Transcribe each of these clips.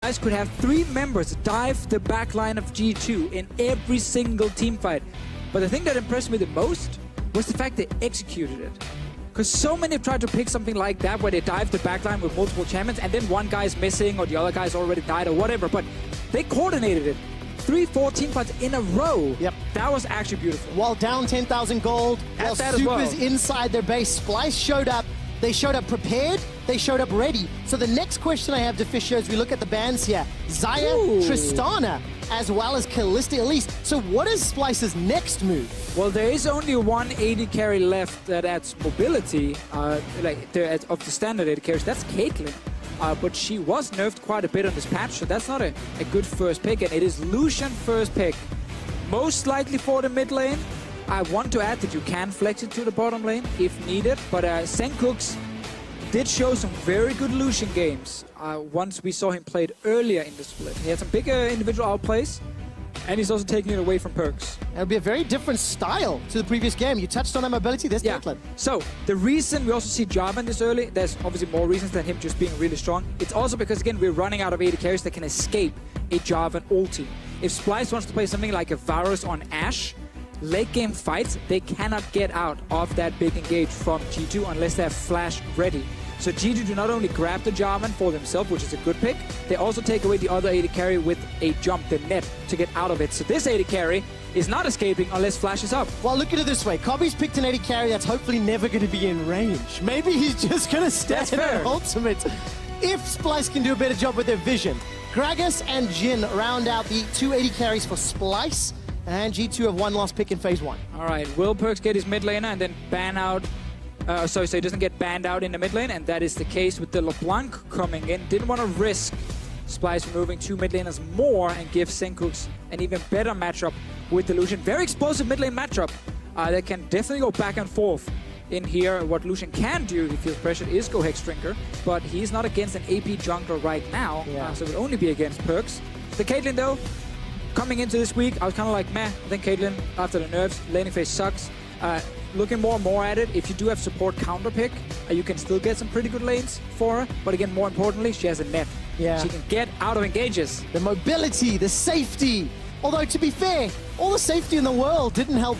Splyce could have 3 members dive the backline of G2 in every single team fight. But the thing that impressed me the most was the fact they executed it. Because so many have tried to pick something like that where they dive the backline with multiple champions and then one guy's missing or the other guy's already died or whatever. But they coordinated it. 3-4 team fights in a row. Yep. That was actually beautiful. While down 10,000 gold, while Supers inside their base, Splyce showed up. They showed up prepared, they showed up ready. So the next question I have to Fisher as we look at the bans here, Xayah, Tristana, as well as Kalista Elise. So what is Splyce's next move? Well, there is only one AD carry left that adds mobility, of the standard AD carries. That's Caitlyn. But she was nerfed quite a bit on this patch, so that's not a good first pick. And it is Lucian first pick. Most likely for the mid lane. I want to add that you can flex it to the bottom lane if needed, but Senkooks did show some very good Lucian games once we saw him played earlier in the split. He had some bigger individual outplays, and he's also taking it away from Perks. It'll be a very different style to the previous game. You touched on that mobility, there's Caitlyn. So, the reason we also see Jarvan this early, there's obviously more reasons than him just being really strong. It's also because, again, we're running out of AD carries that can escape a Jarvan ulti. If Splyce wants to play something like a Varus on Ashe, late game fights, they cannot get out of that big engage from G2 unless they have flash ready. So G2 do not only grab the Jarvan for themselves, which is a good pick, they also take away the other AD carry with a jump, the net, to get out of it. So this AD carry is not escaping unless flash is up. Well, look at it this way. Kobe's picked an AD carry that's hopefully never going to be in range. Maybe he's just going to stand in ultimate. If Splyce can do a better job with their vision. Gragas and Jhin round out the 2 AD carries for Splyce. And G2 have one last pick in phase 1. All right, will Perks get his mid laner and then ban out? So he doesn't get banned out in the mid lane, and that is the case with the LeBlanc coming in. Didn't want to risk Splyce removing 2 mid laners more and give Senkooks an even better matchup with the Lucian. Very explosive mid lane matchup that can definitely go back and forth in here. What Lucian can do if he feels pressured is go Hexdrinker, but he's not against an AP jungler right now, so it would only be against Perks. The Caitlyn though, coming into this week, I was kind of like, meh, I think Caitlyn, after the nerfs, laning phase sucks. Looking more and more at it, if you do have support counter pick, you can still get some pretty good lanes for her. But again, more importantly, she has a net. Yeah. She can get out of engages. The mobility, the safety. Although, to be fair, all the safety in the world didn't help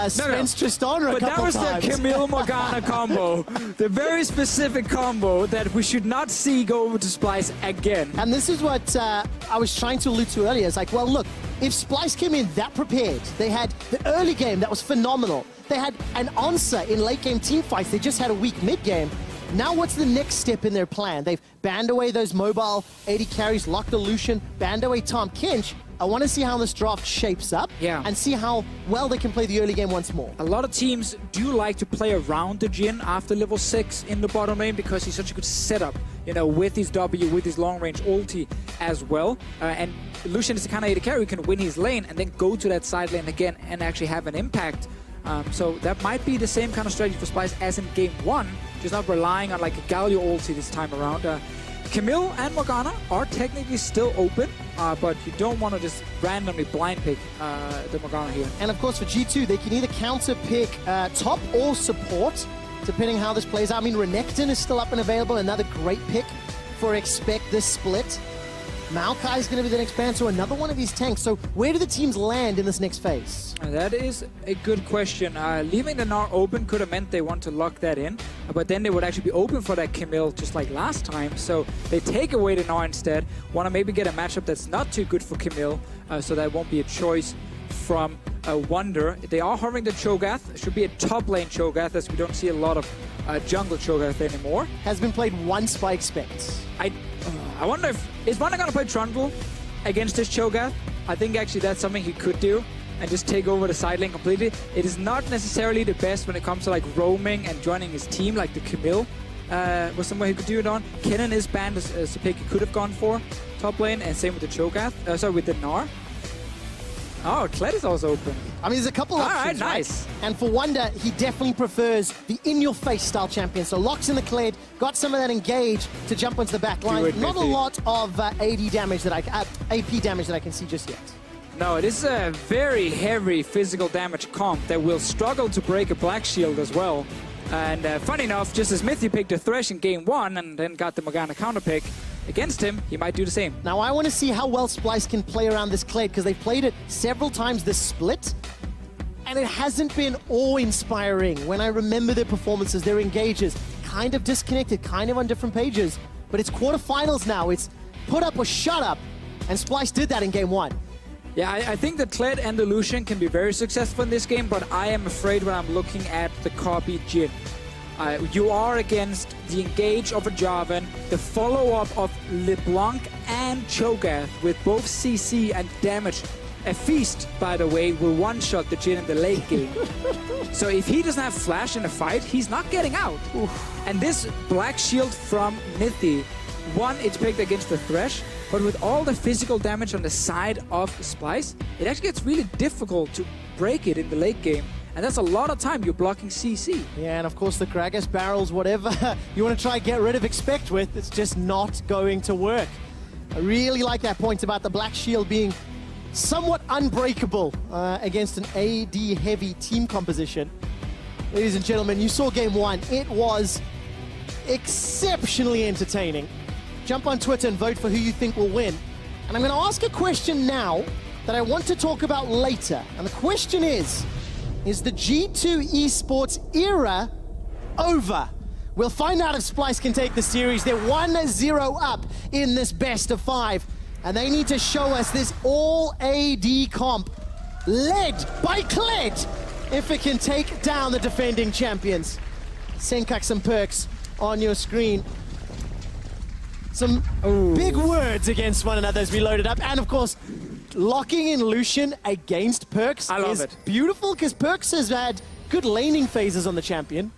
Spence Tristana a couple times. But that was the Camille Morgana combo. The very specific combo that we should not see go over to Splyce again. And this is what I was trying to allude to earlier. It's like, well, look, if Splyce came in that prepared, they had the early game that was phenomenal. They had an answer in late game team fights. They just had a weak mid game. Now what's the next step in their plan? They've banned away those mobile AD carries, locked the Lucian, banned away Tahm Kench. I want to see how this draft shapes up and see how well they can play the early game once more. A lot of teams do like to play around the Jhin after level 6 in the bottom lane because he's such a good setup, you know, with his W, with his long range ulti as well. And Lucian is the kind of AD carry who can win his lane and then go to that side lane again and actually have an impact. So that might be the same kind of strategy for Splyce as in game 1, just not relying on like a Galio ulti this time around. Camille and Morgana are technically still open, but you don't want to just randomly blind pick the Morgana here. And of course for G2, they can either counter pick top or support, depending how this plays out. I mean, Renekton is still up and available, another great pick for Expect this split. Maokai is going to be the next ban, so another one of these tanks. So where do the teams land in this next phase? That is a good question. Leaving the Gnar open could have meant they want to lock that in, but then they would actually be open for that Camille just like last time. So they take away the Gnar instead, want to maybe get a matchup that's not too good for Camille, so that won't be a choice from Wonder. They are hovering the Cho'Gath. It should be a top lane Cho'Gath, as we don't see a lot of jungle Cho'Gath anymore. Has been played once by Expect. I wonder if... Is Wonder going to play Trundle against this Cho'Gath? I think actually that's something he could do and just take over the side lane completely. It is not necessarily the best when it comes to like roaming and joining his team, like the Camille was somewhere he could do it on. Kennen is banned as a pick he could have gone for top lane, and same with the Cho'Gath. Sorry, with the Gnar. Oh, Kled is also open. I mean, there's a couple options, nice. Right? And for Wonder, he definitely prefers the in-your-face style champion. So locks in the Kled, got some of that engage to jump onto the back line. Not a lot of AD damage that AP damage that I can see just yet. No, it is a very heavy physical damage comp that will struggle to break a Black Shield as well. And funny enough, just as Mithy picked a Thresh in game 1 and then got the Morgana counter pick, against him, he might do the same. Now, I want to see how well Splyce can play around this Kled, because they've played it several times this split, and it hasn't been awe-inspiring. When I remember their performances, their engages, kind of disconnected, kind of on different pages. But it's quarterfinals now. It's put up or shut up, and Splyce did that in game 1. Yeah, I think that Kled and the Lucian can be very successful in this game, but I am afraid when I'm looking at the copy Jhin. You are against the engage of a Jarvan, the follow-up of LeBlanc and Cho'Gath with both CC and damage. A Feast, by the way, will one-shot the Jhin in the late game. So if he doesn't have flash in a fight, he's not getting out. Oof. And this Black Shield from Nithhi, one, it's picked against the Thresh, but with all the physical damage on the side of Splyce, it actually gets really difficult to break it in the late game. And that's a lot of time you're blocking CC. Yeah, and of course the Gragas barrels, whatever you want to try and get rid of Expect with, it's just not going to work. I really like that point about the Black Shield being somewhat unbreakable against an AD-heavy team composition. Ladies and gentlemen, you saw game 1. It was exceptionally entertaining. Jump on Twitter and vote for who you think will win. And I'm going to ask a question now that I want to talk about later. And the question is the G2 eSports era over? We'll find out if Splyce can take the series. They're 1-0 up in this best of 5. And they need to show us this all AD comp led by Kled if it can take down the defending champions. Senkak and Perks on your screen. Some big words against one another as we load it up. And of course, locking in Lucian against Perks is beautiful, because Perks has had good laning phases on the champion,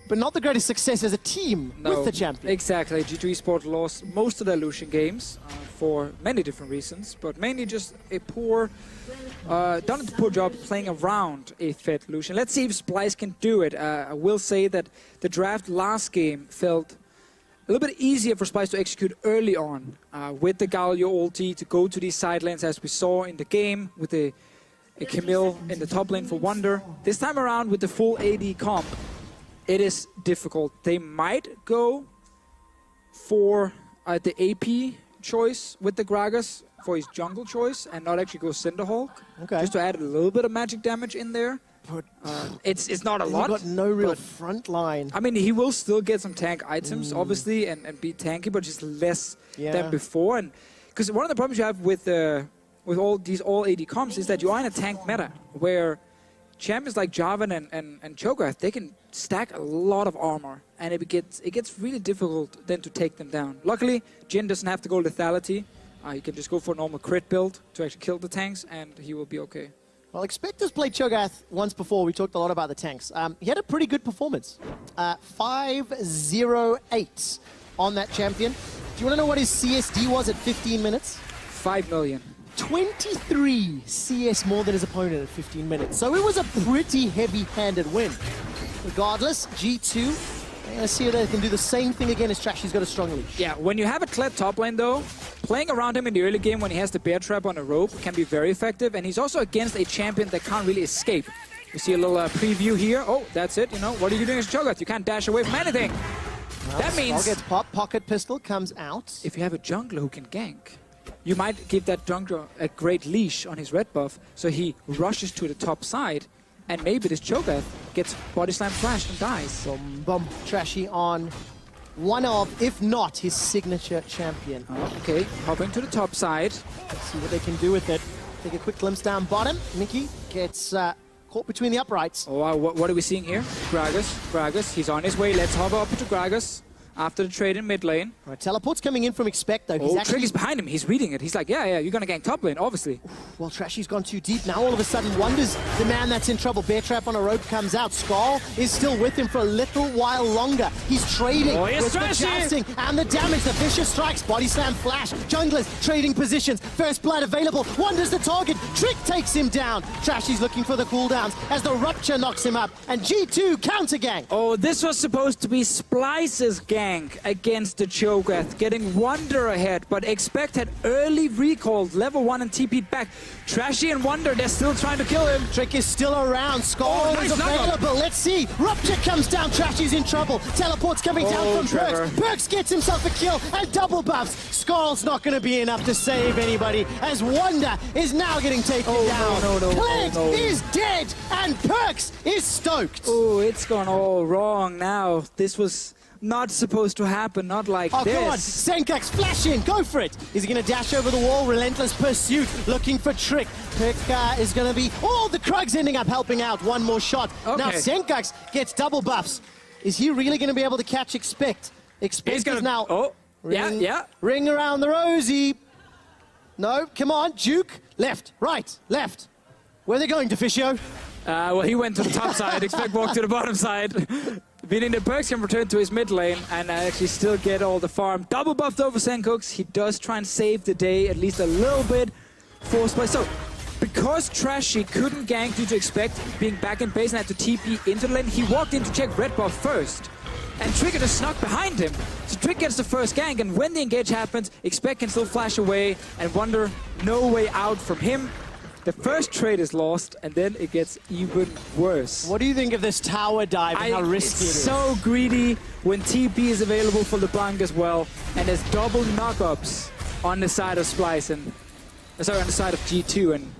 but not the greatest success as a team with the champion. Exactly. G2 Esports lost most of their Lucian games for many different reasons, but mainly just a poor, done a poor job playing around a fit Lucian. Let's see if Splyce can do it. I will say that the draft last game felt a little bit easier for Splyce to execute early on with the Galio ulti to go to these side lanes, as we saw in the game with a Camille in the top lane for Wonder. This time around with the full AD comp, it is difficult. They might go for the AP choice with the Gragas for his jungle choice and not actually go Cinderhawk, just to add a little bit of magic damage in there. But it's not a lot. He's got no real front line. I mean, he will still get some tank items, obviously, and be tanky, but just less than before. And because one of the problems you have with all these all AD comps is that you are in a tank meta where champions like Jarvan and Cho'Gath, they can stack a lot of armor, and it gets really difficult then to take them down. Luckily, Jhin doesn't have to go lethality. He can just go for a normal crit build to actually kill the tanks, and he will be okay. Well, Expect has played Cho'Gath once before. We talked a lot about the tanks. He had a pretty good performance. 5-0-8 on that champion. Do you want to know what his CSD was at 15 minutes? 5 million. 23 CS more than his opponent at 15 minutes. So it was a pretty heavy-handed win. Regardless, G2, they're going to see if they can do the same thing again as Trashy's got a strong leash. Yeah, when you have a Kled top lane, though, playing around him in the early game when he has the bear trap on a rope can be very effective, and he's also against a champion that can't really escape. You see a little preview here. Oh, that's it, you know. What are you doing as Cho'Gath? You can't dash away from anything. Well, that means... gets popped, pocket pistol comes out. If you have a jungler who can gank, you might give that jungler a great leash on his red buff, so he rushes to the top side, and maybe this Cho'Gath gets body slam flashed and dies. Boom, boom. Trashy on one of, if not, his signature champion. Okay, hopping to the top side. Let's see what they can do with it. Take a quick glimpse down bottom. Mickey gets caught between the uprights. Oh, wow, what are we seeing here? Gragas, he's on his way. Let's hover up to Gragas after the trade in mid lane. Right, teleport's coming in from Expect, though. He's Trigger's behind him. He's reading it. He's like, yeah, you're going to gank top lane, obviously. Well, Trashy's gone too deep. Now all of a sudden, Wonder's the man that's in trouble. Bear trap on a rope comes out. Skull is still with him for a little while longer. He's trading with the jousting and the damage. The vicious strikes, body slam flash. Junglers trading positions. First blood available. Wonder's the target. Trick takes him down. Trashy's looking for the cooldowns as the rupture knocks him up. And G2 counter gang. Oh, this was supposed to be Splyce's gang. gank against the Cho'Gath, getting Wonder ahead, but Expect had early recalled level 1 and TP'd back. Trashy and Wonder, they're still trying to kill him. Trick is still around. Skull is available. Let's see. Rupture comes down. Trashy's in trouble. Teleport's coming down from Trevor. Perks. Perks gets himself a kill and double buffs. Skull's not going to be enough to save anybody as Wonder is now getting taken down. Clint is dead and Perks is stoked. Oh, it's gone all wrong now. This was not supposed to happen, not like this. Come on, Senkax, flash in, go for it. Is he going to dash over the wall? Relentless pursuit, looking for Trick. Pick is going to be, the Krug's ending up helping out. One more shot. Okay. Now Senkax gets double buffs. Is he really going to be able to catch Expect? Expect is now... Ring around the rosy. No, come on, Juke. Left, right, left. Where are they going, Deficio? Well, he went to the top side. Expect walked to the bottom side. Meaning that Perks can return to his mid lane and actually still get all the farm. Double buffed over Senkooks. He does try and save the day at least a little bit for Splyce. So, because Trashy couldn't gank due to Expect being back in base and had to TP into the lane, he walked in to check red buff first. And Trigger just snuck behind him. So Trick gets the first gank, and when the engage happens, Expect can still flash away, and Wonder, no way out from him. The first trade is lost, and then it gets even worse. What do you think of this tower dive and how risky it is? It's so greedy when TP is available for LeBlanc as well, and there's double knockups on the side of Splyce, and on the side of G2, and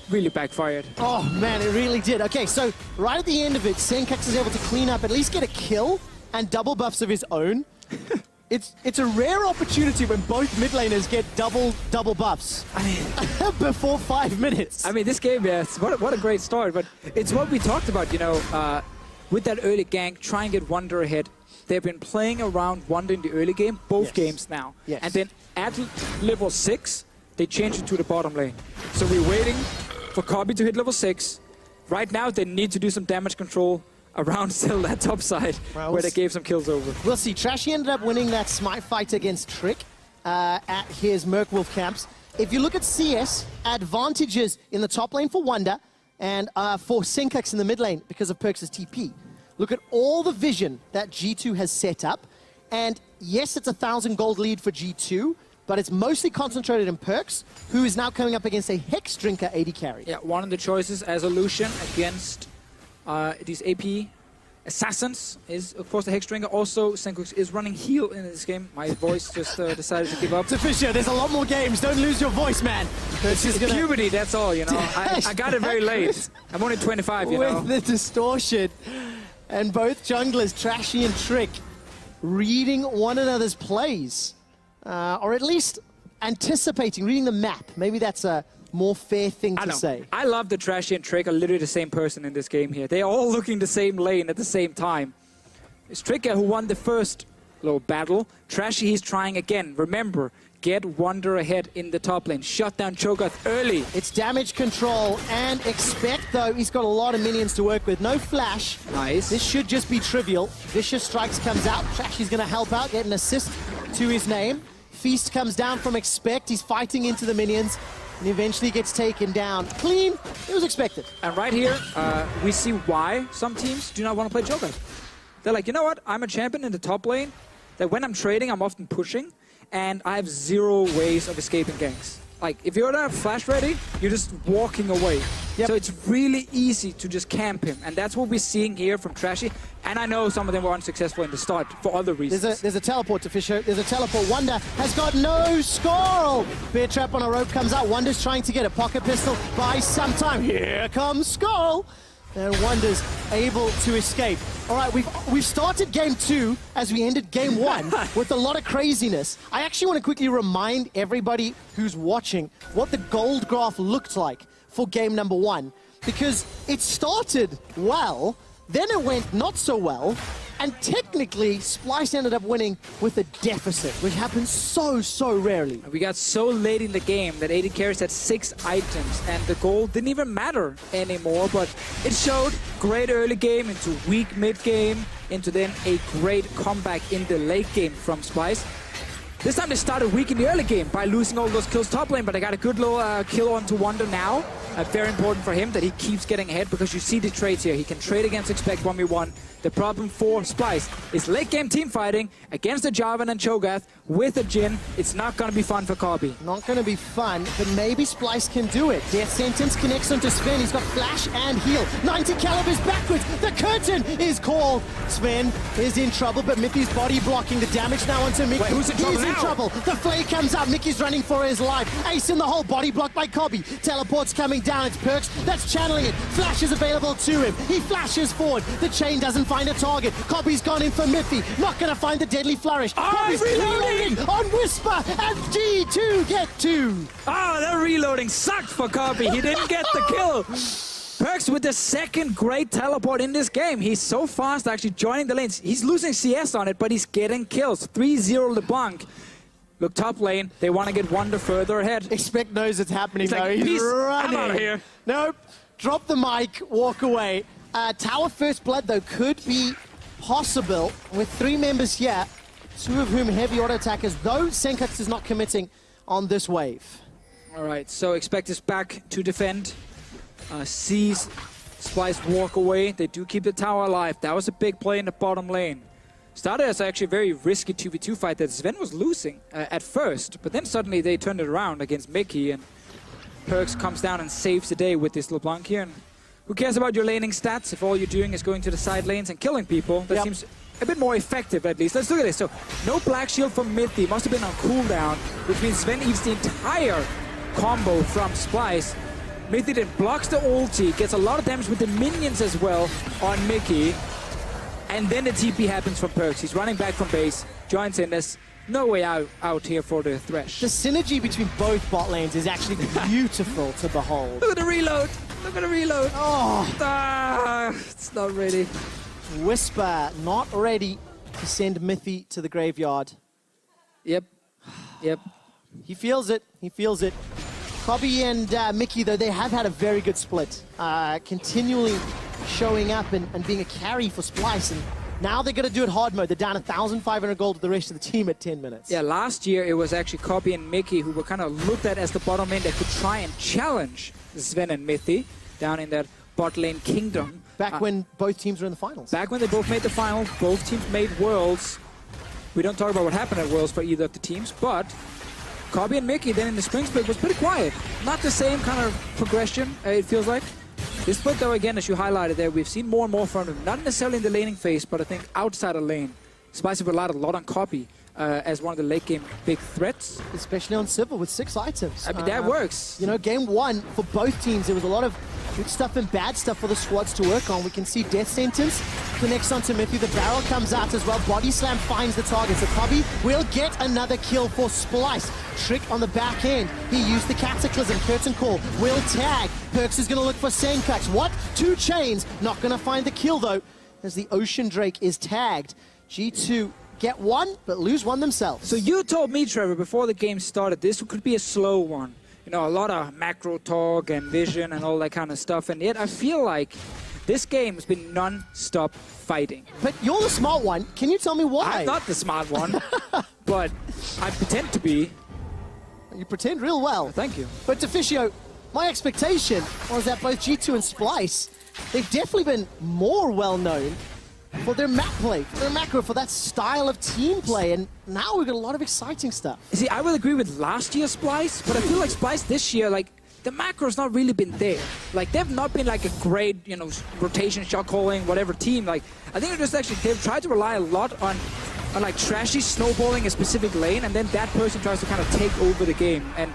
really backfired. Oh man, it really did. Okay, so right at the end of it, Senkax is able to clean up, at least get a kill, and double buffs of his own. It's a rare opportunity when both mid laners get double buffs. I mean, before 5 minutes. I mean, this game, yes, what a great start. But it's what we talked about, you know, with that early gank, try and get Wonder ahead. They've been playing around Wonder in the early game, both games now. Yes. And then at level 6, they change it to the bottom lane. So we're waiting for Cobby to hit level 6. Right now, they need to do some damage control around still that top side, where they gave some kills over. We'll see. Trashy ended up winning that smite fight against Trick at his Merkwolf camps. If you look at CS, advantages in the top lane for Wonder and for Senkax in the mid lane because of Perks' TP. Look at all the vision that G2 has set up. And yes, it's 1,000 gold lead for G2, but it's mostly concentrated in Perks, who is now coming up against a Hex Drinker AD carry. Yeah, one of the choices as a Lucian against these AP assassins is, of course, the Hex Drinker. Also, Senkooks is running heal in this game. My voice just decided to give up. Deficio, there's a lot more games. Don't lose your voice, man. It's just puberty, that's all, you know. I got it very late. I'm only 25, you know. With the distortion. And both junglers, Trashy and Trick, reading one another's plays. Or at least anticipating, reading the map. Maybe that's a more fair thing to say. I love the Trashy and Trick are literally the same person in this game here. They're all looking the same lane at the same time. It's Tricker who won the first little battle. Trashy, he's trying again. Remember, get Wonder ahead in the top lane. Shut down Cho'Gath early. It's damage control and Expect, though. He's got a lot of minions to work with. No flash. Nice. This should just be trivial. Vicious Strikes comes out. Trashy's going to help out, get an assist to his name. Feast comes down from Expect. He's fighting into the minions. And eventually gets taken down. Clean. It was expected. And right here, we see why some teams do not want to play Cho'Gath. They're like, you know what? I'm a champion in the top lane. That when I'm trading, I'm often pushing. And I have 0 ways of escaping ganks. Like, if you're not flash ready, you're just walking away. Yep. So it's really easy to just camp him. And that's what we're seeing here from Trashy. And I know some of them were unsuccessful in the start for other reasons. There's a teleport to Fisher. There's a teleport. Wonder has got no Skull. Bear Trap on a rope comes out. Wonder's trying to get a pocket pistol. Buys some time. Here comes Skull. And Wonder's able to escape. All right, we've started game 2 as we ended game 1 with a lot of craziness. I actually want to quickly remind everybody who's watching what the gold graph looked like for game number 1. Because it started well, then it went not so well, and technically Splyce ended up winning with a deficit, which happens so rarely. We got so late in the game that AD carries had 6 items, and the gold didn't even matter anymore, but it showed great early game into weak mid game, into then a great comeback in the late game from Splyce. This time they started weak in the early game by losing all those kills top lane, but they got a good little kill onto Wonder now. Very important for him that he keeps getting ahead because you see the trades here. He can trade against Expect 1v1. The problem for Splyce is late game team fighting against a Jarvan and Cho'Gath with a Jhin. It's not going to be fun for Cobby. Not going to be fun, but maybe Splyce can do it. Death Sentence connects onto Sven. He's got flash and heal. 90 calibers backwards. The curtain is called. Sven is in trouble, but Mickey's body blocking the damage now onto Mickey. Wait, who's in trouble now? He's in trouble. The flare comes up. Mickey's running for his life. Ace in the hole. Body blocked by Cobby. Teleport's coming down. It's Perks that's channeling it. Flash is available to him. He flashes forward. The chain doesn't find a target. Cobby's gone in for Miffy. Not going to find the deadly flourish. Cobby's reloading on Whisper, and G2 get 2. Oh, that reloading sucked for Cobby. He didn't get the kill. Perks with the second great teleport in this game. He's so fast actually joining the lanes. He's losing CS on it, but he's getting kills. 3-0 LeBlanc. Look, top lane, they want to get Wonder further ahead. Expect knows it's happening, He's though. like, He's running. I'm out of here. Nope. Drop the mic, walk away. Tower First Blood, though, could be possible with 3 members here, 2 of whom heavy auto attackers, though Senkux is not committing on this wave. All right, so Expect is back to defend. Sees Splyce walk away. They do keep the tower alive. That was a big play in the bottom lane. Started as actually a very risky 2v2 fight that Sven was losing at first, but then suddenly they turned it around against Mickey, and Perks comes down and saves the day with this LeBlanc here. And who cares about your laning stats if all you're doing is going to the side lanes and killing people? That seems a bit more effective, at least. Let's look at this. So, no Black Shield from Mithy. Must have been on cooldown, which means Sven eats the entire combo from Splyce. Mithy then blocks the ulti, gets a lot of damage with the minions as well on Mickey. And then the TP happens from Perks. He's running back from base, joins in. There's no way out here for the Thresh. The synergy between both bot lanes is actually beautiful to behold. Look at the reload. Look at the reload. Oh, It's not ready. Whisper not ready to send Mithy to the graveyard. Yep. He feels it. He feels it. Cobby and Mickey, though, they have had a very good split. Continually showing up and being a carry for Splyce. And now they're going to do it hard mode. They're down 1,500 gold to the rest of the team at 10 minutes. Yeah, last year it was actually Cobby and Mickey who were kind of looked at as the bottom lane that could try and challenge Sven and Mithy down in that bot lane kingdom. Back when both teams were in the finals. Back when they both made the final, both teams made Worlds. We don't talk about what happened at Worlds for either of the teams, but Cobby and Mickey then in the spring split was pretty quiet. Not the same kind of progression, it feels like. This split, though, again, as you highlighted there, we've seen more and more from them. Not necessarily in the laning phase, but I think outside of lane. Splyce have relied a lot on Cobby as one of the late game big threats. Especially on Civil with 6 items. I mean, that works. You know, game 1 for both teams, there was a lot of good stuff and bad stuff for the squads to work on. We can see Death Sentence connects onto Mithy. The barrel comes out as well. Body Slam finds the target. So Cobby will get another kill for Splyce. Trick on the back end. He used the Cataclysm. Curtain Call will tag. Perks is going to look for Senkux. What? 2 chains. Not going to find the kill, though, as the Ocean Drake is tagged. G2 get 1, but lose 1 themselves. So you told me, Trevor, before the game started, this could be a slow one. You know, a lot of macro talk and vision and all that kind of stuff, and yet I feel like this game has been non-stop fighting. But you're the smart one. Can you tell me why? I'm not the smart one, but I pretend to be. You pretend real well. Thank you. But Deficio, my expectation was that both G2 and Splyce, they've definitely been more well-known for their map play, for their macro, for that style of team play, and now we've got a lot of exciting stuff. See, I would agree with last year's Splyce, but I feel like Splyce this year, like, the macro's not really been there. Like, they've not been like a great, you know, rotation, shot calling, whatever team. Like, I think they've tried to rely a lot on like trashy snowballing a specific lane, and then that person tries to kind of take over the game. And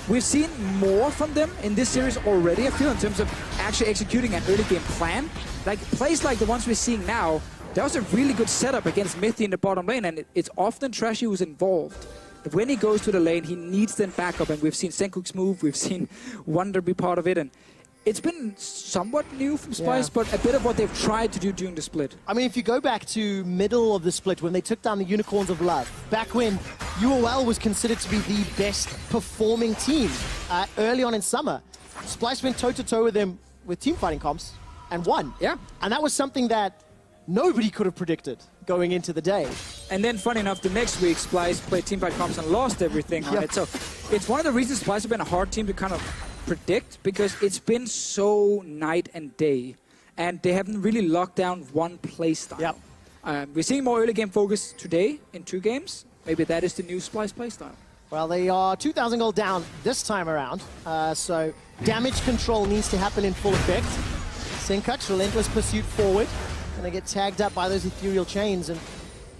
we've seen more from them in this series already, I feel, in terms of actually executing an early game plan. Like, plays like the ones we're seeing now, that was a really good setup against Mithy in the bottom lane, and it's often Trashy who's involved. But when he goes to the lane, he needs then backup, and we've seen Senkuk's move, we've seen Wonder be part of it, and it's been somewhat new from Splyce, but a bit of what they've tried to do during the split. I mean, if you go back to middle of the split, when they took down the Unicorns of Love, back when UOL was considered to be the best performing team early on in summer, Splyce went toe-to-toe with them with teamfighting comps and won. Yeah. And that was something that nobody could have predicted going into the day. And then, funny enough, the next week, Splyce played teamfight comps and lost everything on it. So it's one of the reasons Splyce have been a hard team to kind of predict because it's been so night and day, and they haven't really locked down one play style. Yep. We're seeing more early game focus today in 2 games. Maybe that is the new Splyce play style. Well, they are 2,000 gold down this time around, so damage control needs to happen in full effect. Sinkux, relentless pursuit forward, and they get tagged up by those ethereal chains. And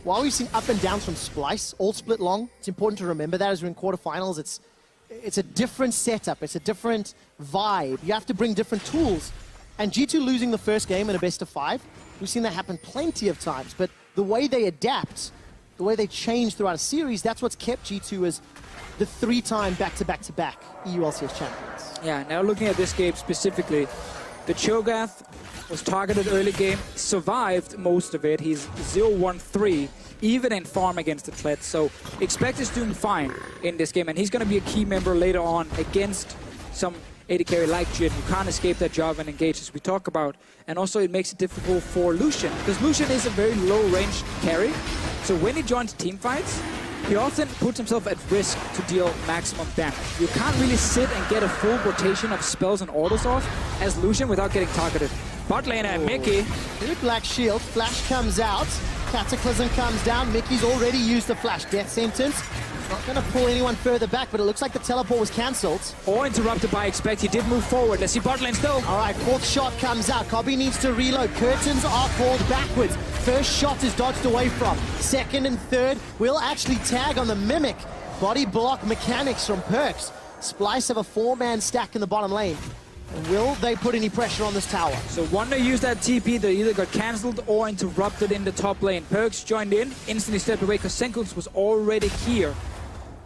while we've seen up and downs from Splyce, all split long, it's important to remember that as we're in quarterfinals. It's a different setup, it's a different vibe. You have to bring different tools. And G2 losing the first game in a best of 5, we've seen that happen plenty of times. But the way they adapt, the way they change throughout a series, that's what's kept G2 as the 3-time back-to-back-to-back EU LCS champions. Yeah, now looking at this game specifically, the Cho'Gath was targeted early game, survived most of it. He's 0-1-3, even in farm against the Kled. So expect is doing fine in this game, and he's going to be a key member later on against some AD carry like Jhin, who can't escape that job and engage, as we talk about. And also it makes it difficult for Lucian, because Lucian is a very low-range carry. So when he joins team fights, he often puts himself at risk to deal maximum damage. You can't really sit and get a full rotation of spells and autos off as Lucian without getting targeted. Bot laner and Mickey. Good Black Shield, Flash comes out, Cataclysm comes down, Mickey's already used the Flash Death Sentence. Not going to pull anyone further back, but it looks like the teleport was cancelled. Or interrupted by Expect. He did move forward. Let's see bot lane still. All right, 4th shot comes out. Kobe needs to reload. Curtains are called backwards. First shot is dodged away from. Second and third will actually tag on the Mimic. Body block mechanics from Perks. Splyce have a 4-man stack in the bottom lane. And will they put any pressure on this tower? So Wonder used that TP that either got cancelled or interrupted in the top lane. Perks joined in, instantly stepped away because Sinkux was already here.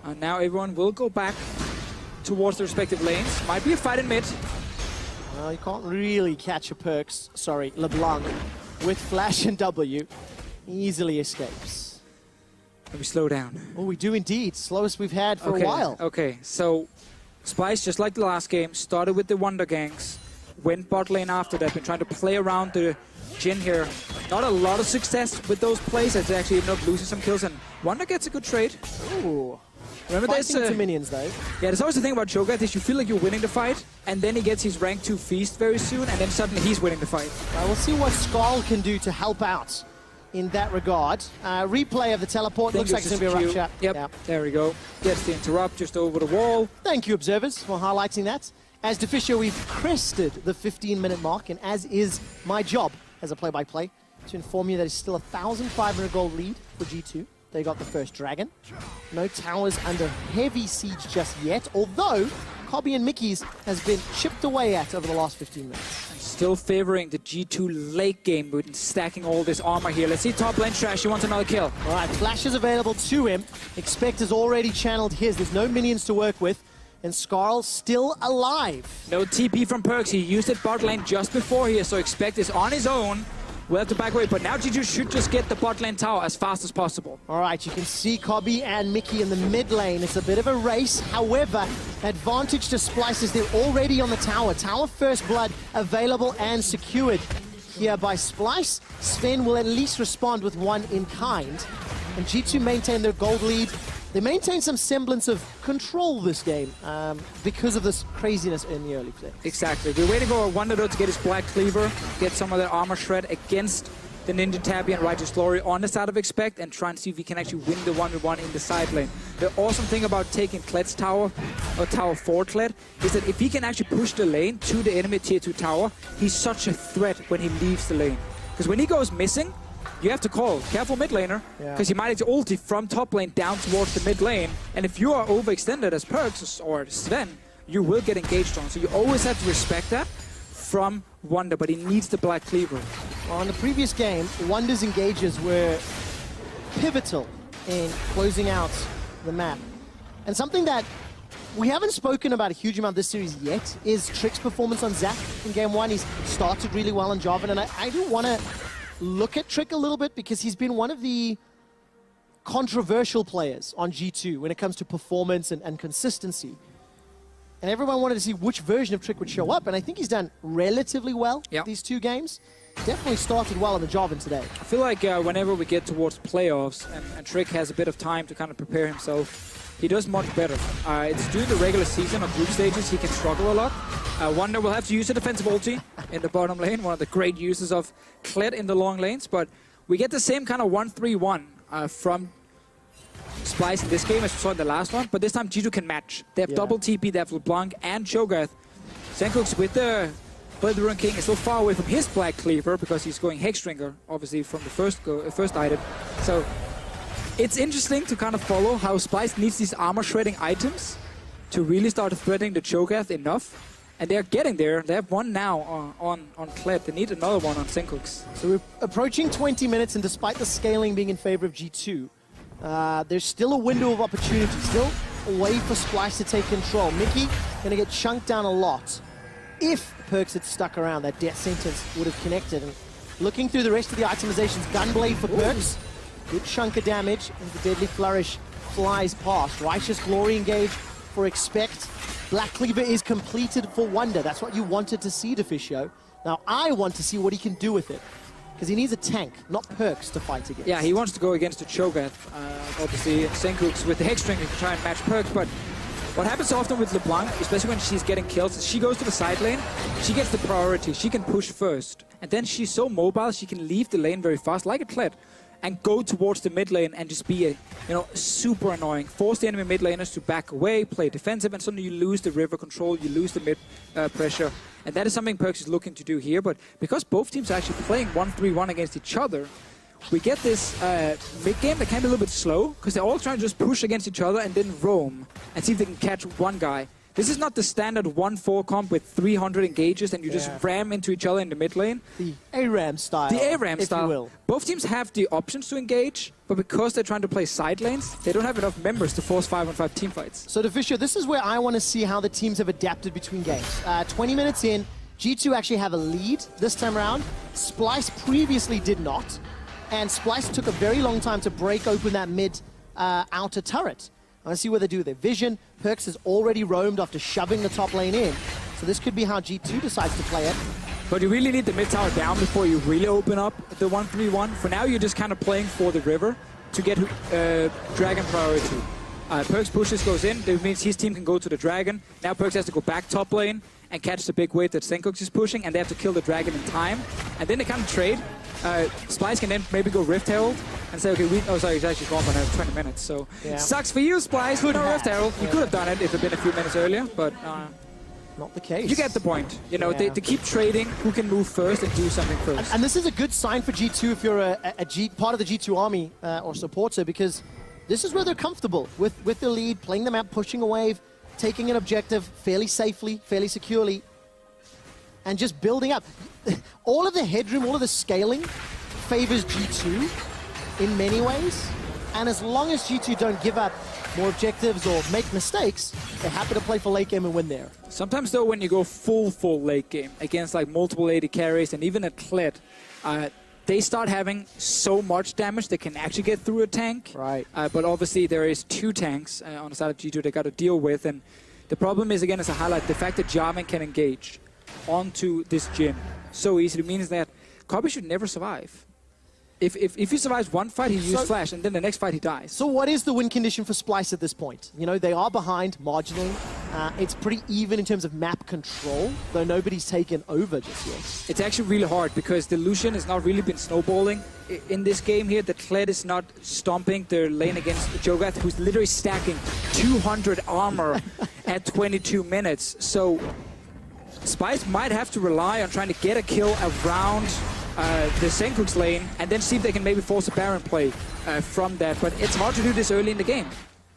And now everyone will go back towards their respective lanes. Might be a fight in mid. Well, you can't really catch a Perks, sorry, LeBlanc, with Flash and W. He easily escapes. Let me slow down. Oh, we do indeed. Slowest we've had for a while. Okay, so Splyce, just like the last game, started with the Wonder ganks, went bot lane after that, been trying to play around the Jhin here. Not a lot of success with those plays, as they actually ended up losing some kills, and Wonder gets a good trade. Ooh. Remember there's to minions though. Yeah, there's always the thing about Cho'Gath is you feel like you're winning the fight, and then he gets his rank 2 feast very soon, and then suddenly he's winning the fight. We'll see what Skull can do to help out in that regard. Replay of the teleport. Looks like it's going to be a rough shot. Yep, yeah. There we go. Gets the interrupt just over the wall. Thank you, observers, for highlighting that. As Deficio, we've crested the 15-minute mark, and as is my job as a play-by-play, to inform you that it's still a 1,500 gold lead for G2. They got the first dragon. No towers under heavy siege just yet, although Kobe and Mickey's has been chipped away at over the last 15 minutes. And still favoring the G2 late game with stacking all this armor here. Let's see top lane Trash. He wants another kill. All right, Flash is available to him. Expect has already channeled his. There's no minions to work with. And Skarl still alive. No TP from Perks. He used it bot lane just before here, so Expect is on his own. We'll have to back away, but now G2 should just get the bot lane tower as fast as possible. All right, you can see Kobe and Mickey in the mid lane. It's a bit of a race. However, advantage to Splyce is they're already on the tower. Tower first blood available and secured here by Splyce. Sven will at least respond with one in kind. And G2 maintain their gold lead. They maintain some semblance of control this game because of this craziness in the early play. Exactly. We're waiting for Wonder though to get his Black Cleaver, get some of that armor shred against the Ninja Tabby and Righteous Glory on the side of Expect, and try and see if he can actually win the 1v1 in the side lane. The awesome thing about taking Kled's tower, or tower 4 Kled, is that if he can actually push the lane to the enemy tier 2 tower, he's such a threat when he leaves the lane. Because when he goes missing, you have to call. Careful mid laner, because he might actually ulti from top lane down towards the mid lane. And if you are overextended as Perks or Sven, you will get engaged on. So you always have to respect that from Wonder, but he needs the Black Cleaver. Well, in the previous game, Wonder's engages were pivotal in closing out the map. And something that we haven't spoken about a huge amount this series yet is Trick's performance on Zac in game 1. He's started really well on Jarvan, and I do want to look at Trick a little bit because he's been one of the controversial players on G2 when it comes to performance and consistency. And everyone wanted to see which version of Trick would show up, and I think he's done relatively well these 2 games. definitely started well in the Jarvan today. I feel like whenever we get towards playoffs and Trick has a bit of time to kind of prepare himself, he does much better. It's during the regular season or group stages he can struggle a lot. Wonder will have to use a defensive ulti in the bottom lane, one of the great uses of Kled in the long lanes, but we get the same kind of 1-3-1 from Splyce in this game as we saw in the last one, but this time G2 can match. They have double TP, they have LeBlanc and Cho'Gath. Senkooks with the Ruin King is so far away from his Black Cleaver because he's going Hexdrinker, obviously from the first item. So it's interesting to kind of follow how Splyce needs these armor shredding items to really start threatening the Cho'Gath enough. And they're getting there. They have one now on Kled. They need another one on Senkooks. So we're approaching 20 minutes, and despite the scaling being in favor of G2, there's still a window of opportunity, still a way for Splyce to take control. Mickey gonna get chunked down a lot. If Perkz had stuck around, that death sentence would have connected. And looking through the rest of the itemizations, Gunblade for Perkz, good chunk of damage, and the Deadly Flourish flies past. Righteous Glory engage for Expect. Black Cleaver is completed for Wonder. That's what you wanted to see, Deficio. Now I want to see what he can do with it. Because he needs a tank, not Perkz, to fight against. Yeah, he wants to go against the Cho'Gath. Obviously, Senkooks with the Hexdrinker can try and match Perkz, but what happens often with LeBlanc, especially when she's getting kills, is she goes to the side lane, she gets the priority, she can push first. And then she's so mobile, she can leave the lane very fast, like a Kled, and go towards the mid lane and just be super annoying. Force the enemy mid laners to back away, play defensive, and suddenly you lose the river control, you lose the mid pressure. And that is something Perkz is looking to do here, but because both teams are actually playing 1-3-1 against each other, we get this mid game that can be a little bit slow, because they're all trying to just push against each other and then roam and see if they can catch one guy. This is not the standard 1-4 comp with 300 engages and you just ram into each other in the mid lane. The ARAM style. The ARAM style. If you will. Both teams have the options to engage, but because they're trying to play side lanes, they don't have enough members to force 5-on-5 teamfights. So, Deficio, this is where I want to see how the teams have adapted between games. 20 minutes in, G2 actually have a lead this time around. Splyce previously did not, and Splyce took a very long time to break open that mid outer turret. I want to see what they do with their vision. Perkz has already roamed after shoving the top lane in. So this could be how G2 decides to play it. But you really need the mid tower down before you really open up the 1-3-1. For now, you're just kind of playing for the river to get Dragon priority. Perkz pushes, goes in. That means his team can go to the Dragon. Now Perkz has to go back top lane and catch the big wave that Senkooks is pushing, and they have to kill the Dragon in time. And then they kind of trade. Splyce can then maybe go Rift Herald and say, okay, he's actually gone for another 20 minutes, so sucks for you, Splyce. No Rift Herald. You could have done it if it had been a few minutes earlier, but not the case. You get the point. You know, they keep trading who can move first and do something first. And this is a good sign for G2 if you're part of the G2 army or supporter, because this is where they're comfortable with the lead, playing the map, pushing a wave, taking an objective fairly safely, fairly securely, and just building up. All of the headroom, all of the scaling favors G2 in many ways. And as long as G2 don't give up more objectives or make mistakes, they're happy to play for late game and win there. Sometimes though, when you go full late game against like multiple AD carries and even a Kled, they start having so much damage they can actually get through a tank. Right. But obviously there is two tanks on the side of G2 they got to deal with, and the problem is, again, as a highlight, the fact that Jarvan can engage onto this Jhin so easily means that Kobe should never survive. If he survives one fight, he uses Flash, and then the next fight he dies. So what is the win condition for Splyce at this point? You know, they are behind marginally. It's pretty even in terms of map control, though nobody's taken over just yet. It's actually really hard because the Lucian has not really been snowballing in this game here. The Kled is not stomping their lane against Cho'Gath, who's literally stacking 200 armor at 22 minutes. So Splyce might have to rely on trying to get a kill around the Senkooks lane and then see if they can maybe force a Baron play from that. But it's hard to do this early in the game.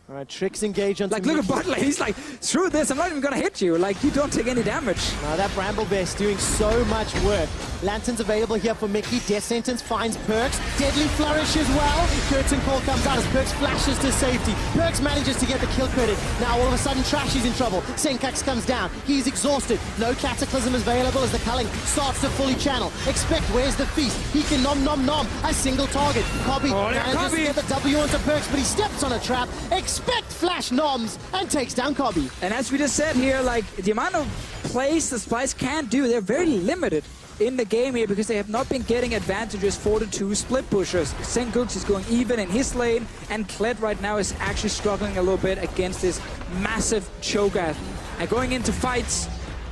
All right, Tricks engage on. Like, look at Butler. He's like, screw this. I'm not even going to hit you. Like, you don't take any damage. Now that Bramble Bear's doing so much work. Lanterns available here for Mickey. Death Sentence finds Perkz. Deadly Flourish as well. Curtain Call comes out as Perkz flashes to safety. Perkz manages to get the kill credit. Now all of a sudden Trashy's in trouble. Senkooks comes down. He's exhausted. No Cataclysm is available as the culling starts to fully channel. Expect, where's the feast? He can nom. A single target. Kobe manages to get the W onto Perkz, but he steps on a trap. Expect flash noms and takes down Kobe. And as we just said here, like, the amount of plays the Splyce can do, they're very limited in the game here because they have not been getting advantages for the two split pushers. Sengoku is going even in his lane, and Kled right now is actually struggling a little bit against this massive Cho'Gath. And going into fights,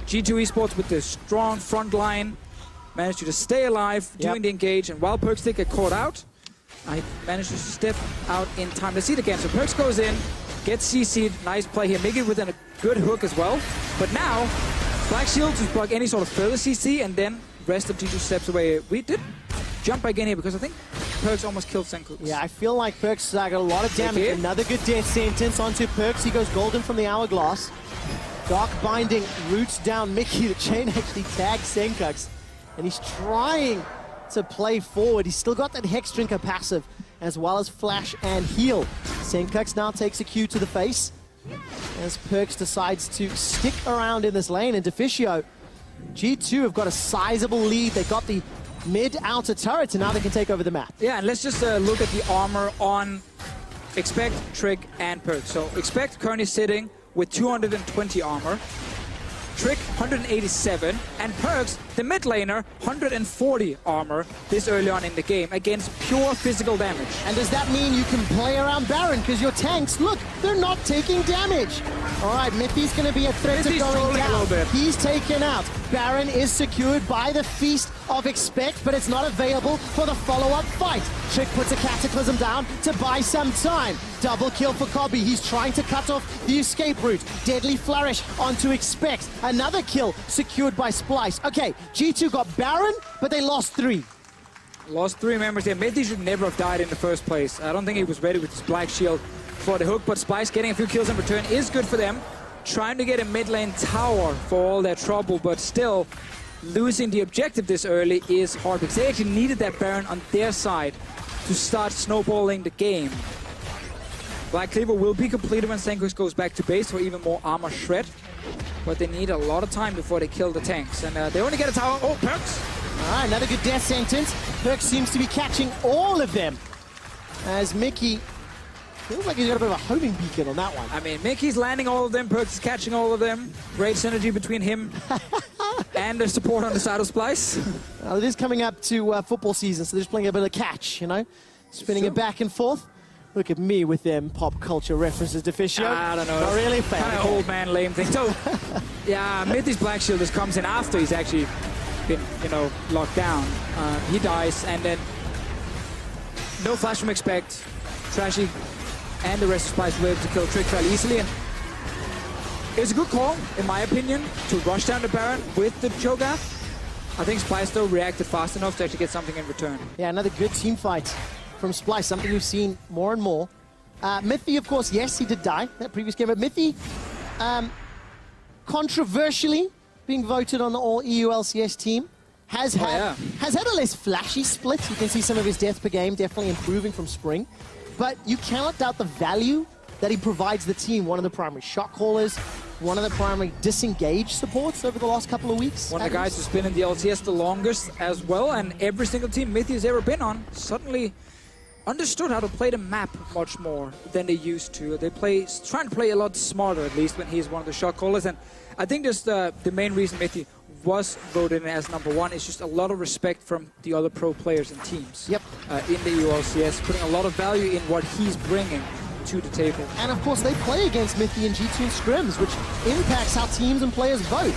G2 eSports with the strong front line managed to just stay alive, doing the engage, and while Perkz did get caught out, I managed to step out in time to see it again. So Perkz goes in, gets CC'd, nice play here. Mickey with a good hook as well. But now, Black Shield to block any sort of further CC, and then rest of G2 steps away. We did jump back in here because I think Perkz almost killed Sengoku. Yeah, I feel like Perkz got a lot of damage. Another good death sentence onto Perkz. He goes golden from the hourglass. Dark Binding roots down Mickey. The chain actually tags Sengoku, and he's trying to play forward. He's still got that Hex Drinker passive, as well as Flash and Heal. Sengoku now takes a Q to the face, as Perkz decides to stick around in this lane. And Deficio, G2 have got a sizable lead. They got the mid-outer turret, and now they can take over the map. Yeah, and let's just look at the armor on Expect, Trick, and Perkz. So Expect currently sitting with 220 armor. Trick 187, and Perkz, the mid laner, 140 armor this early on in the game against pure physical damage. And does that mean you can play around Baron? Because your tanks, look, they're not taking damage. All right, Mithy's going to be a threat of going down. He's taken out. Baron is secured by the Feast of Expect, but it's not available for the follow-up fight. Trick puts a Cataclysm down to buy some time. Double kill for Kobe. He's trying to cut off the escape route. Deadly Flourish onto Expect. Another kill secured by Splyce. Okay, G2 got Baron, but they lost 3. Lost 3 members here. Mithy should never have died in the first place. I don't think he was ready with his Black Shield for the hook, but Splyce getting a few kills in return is good for them. Trying to get a mid lane tower for all their trouble, but still losing the objective this early is hard because they actually needed that Baron on their side to start snowballing the game. Black Cleaver will be completed when Sengoku goes back to base for even more armor shred, but they need a lot of time before they kill the tanks. And they only get a tower. Oh, Perkz! All right, another good death sentence. Perkz seems to be catching all of them, as Mickey feels like he's got a bit of a homing beacon on that one. I mean, Mickey's landing all of them, Perkz is catching all of them. Great synergy between him and the support on the side of Splyce. Well, it is coming up to football season, so they're just playing a bit of catch, you know? Spinning it back and forth. Look at me with them pop culture references, Deficio. I don't know. Not really fair. Kind of old man lame thing. So, yeah, Mithy's Black Shield just comes in after he's actually been, you know, locked down. He dies, and then no flash from Expect. Trashy and the rest of Splyce were able to kill Trick fairly easily. And it was a good call, in my opinion, to rush down the Baron with the Cho'Gath. I think Splyce, though, reacted fast enough to actually get something in return. Yeah, another good team fight from Splyce, something we've seen more and more. Mithy, of course, yes, he did die that previous game, but Mithy, controversially being voted on the all-EU LCS team, has had a less flashy split. You can see some of his death per game definitely improving from Spring, but you cannot doubt the value that he provides the team. One of the primary shot callers, one of the primary disengage supports over the last couple of weeks. One of the guys who's been in the LCS the longest as well, and every single team Mithy has ever been on suddenly understood how to play the map much more than they used to. They trying to play a lot smarter, at least when he's one of the shot callers. And I think just the main reason Mithy was voted in as #1 is just a lot of respect from the other pro players and teams. Yep. In the EU LCS, putting a lot of value in what he's bringing to the table. And of course they play against Mithy in G2 scrims, which impacts how teams and players vote.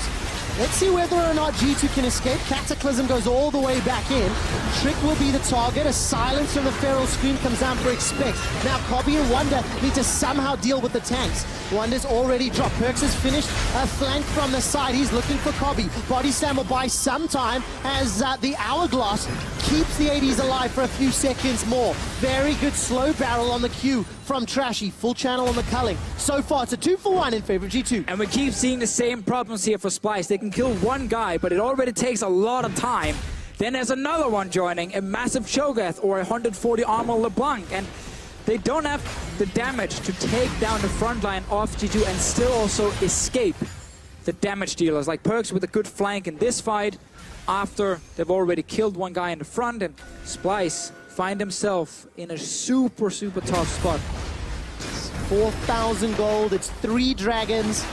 Let's see whether or not G2 can escape. Cataclysm goes all the way back in. Trick will be the target. A silence from the Feral Scream comes down for Expect. Now Kobe and Wonder need to somehow deal with the tanks. Wonder's already dropped. Perkz has finished a flank from the side. He's looking for Kobe. Body Slam will buy some time as the Hourglass keeps the ADs alive for a few seconds more. Very good slow barrel on the Q from Trashy. Full channel on the culling. So far, it's a 2-for-1 in favor of G2. And we keep seeing the same problems here for Splyce. They can kill one guy, but it already takes a lot of time. Then there's another one joining, a massive Cho'Gath or 140 armor LeBlanc. And they don't have the damage to take down the front line of G2 and still also escape the damage dealers. Like Perkz with a good flank in this fight after they've already killed one guy in the front, and Splyce find himself in a super, super tough spot. 4,000 gold, it's 3 dragons,